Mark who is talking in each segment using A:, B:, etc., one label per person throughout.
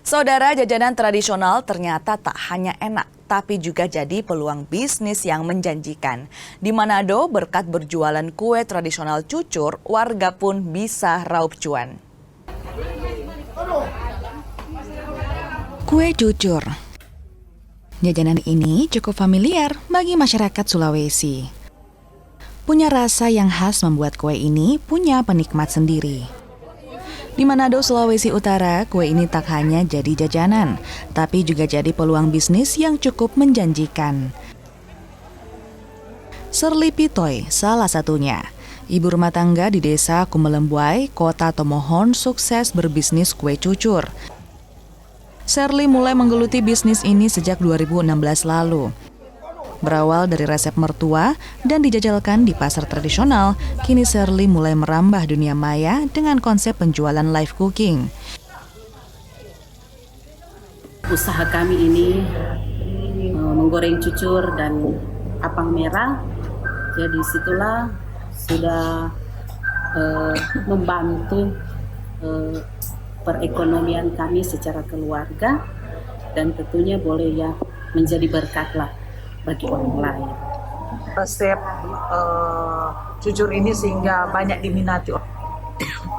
A: Saudara, jajanan tradisional ternyata tak hanya enak, tapi juga jadi peluang bisnis yang menjanjikan. Di Manado, berkat berjualan kue tradisional cucur, warga pun bisa raup cuan. Kue cucur. Jajanan ini cukup familiar bagi masyarakat Sulawesi. Punya rasa yang khas membuat kue ini punya penikmat sendiri. Di Manado, Sulawesi Utara, kue ini tak hanya jadi jajanan, tapi juga jadi peluang bisnis yang cukup menjanjikan. Serli Pitoy salah satunya. Ibu rumah tangga di desa Kumelembuai, Kota Tomohon, sukses berbisnis kue cucur. Serli mulai menggeluti bisnis ini sejak 2016 lalu. Berawal dari resep mertua dan dijajalkan di pasar tradisional, kini Serli mulai merambah dunia maya dengan konsep penjualan live cooking.
B: Usaha kami ini menggoreng cucur dan apang merah, jadi situlah sudah membantu perekonomian kami secara keluarga dan tentunya boleh ya menjadi berkat lah bagi orang lain.
C: Resep cucur ini sehingga banyak diminati.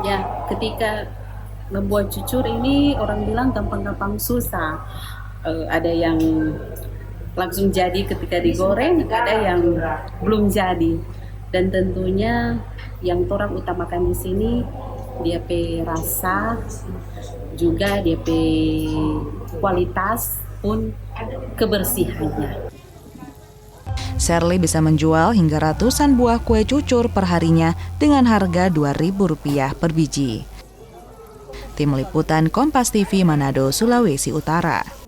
B: Ya, ketika membuat cucur ini orang bilang gampang-gampang susah. Ada yang langsung jadi ketika digoreng, ada yang belum jadi. Dan tentunya yang orang utamakan di sini dia pe rasa, juga dia pe kualitas pun kebersihannya.
A: Serli bisa menjual hingga ratusan buah kue cucur per harinya dengan harga Rp2.000 per biji. Tim Liputan Kompas TV Manado, Sulawesi Utara.